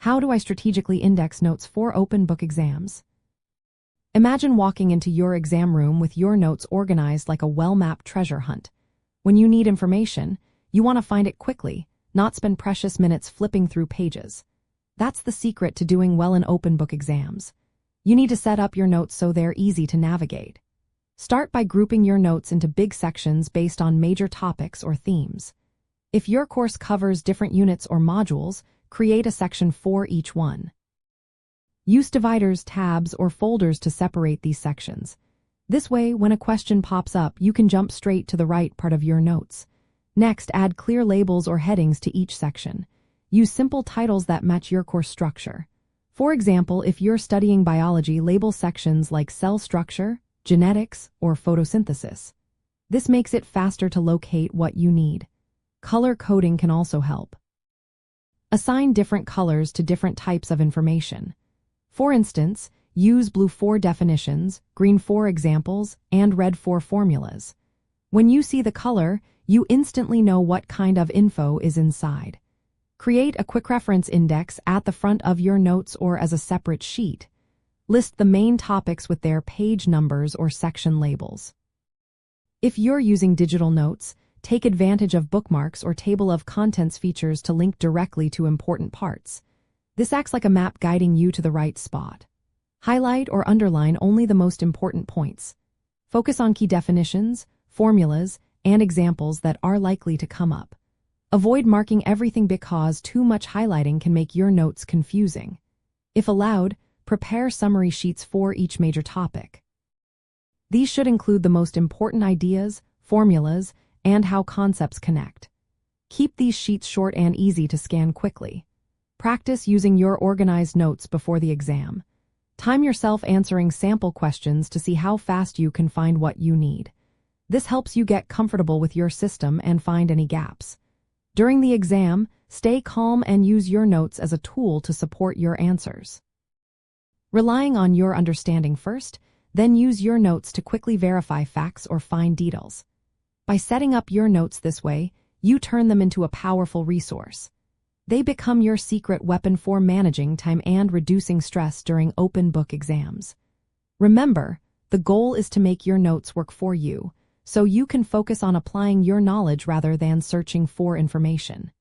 How do I strategically index notes for open book exams? Imagine walking into your exam room with your notes organized like a well-mapped treasure hunt. When you need information, you want to find it quickly, not spend precious minutes flipping through pages. That's the secret to doing well in open book exams. You need to set up your notes so they're easy to navigate. Start by grouping your notes into big sections based on major topics or themes. If your course covers different units or modules, create a section for each one. Use dividers, tabs, or folders to separate these sections. This way, when a question pops up, you can jump straight to the right part of your notes. Next, add clear labels or headings to each section. Use simple titles that match your course structure. For example, if you're studying biology, label sections like cell structure, genetics, or photosynthesis. This makes it faster to locate what you need. Color coding can also help. Assign different colors to different types of information. For instance, use blue for definitions, green for examples, and red for formulas. When you see the color, you instantly know what kind of info is inside. Create a quick reference index at the front of your notes or as a separate sheet. List the main topics with their page numbers or section labels. If you're using digital notes, take advantage of bookmarks or table of contents features to link directly to important parts. This acts like a map guiding you to the right spot. Highlight or underline only the most important points. Focus on key definitions, formulas, and examples that are likely to come up. Avoid marking everything because too much highlighting can make your notes confusing. If allowed, prepare summary sheets for each major topic. These should include the most important ideas, formulas, and how concepts connect. Keep these sheets short and easy to scan quickly. Practice using your organized notes before the exam. Time yourself answering sample questions to see how fast you can find what you need. This helps you get comfortable with your system and find any gaps. During the exam, stay calm and use your notes as a tool to support your answers. Relying on your understanding first, then use your notes to quickly verify facts or find details. By setting up your notes this way, you turn them into a powerful resource. They become your secret weapon for managing time and reducing stress during open book exams. Remember, the goal is to make your notes work for you, so you can focus on applying your knowledge rather than searching for information.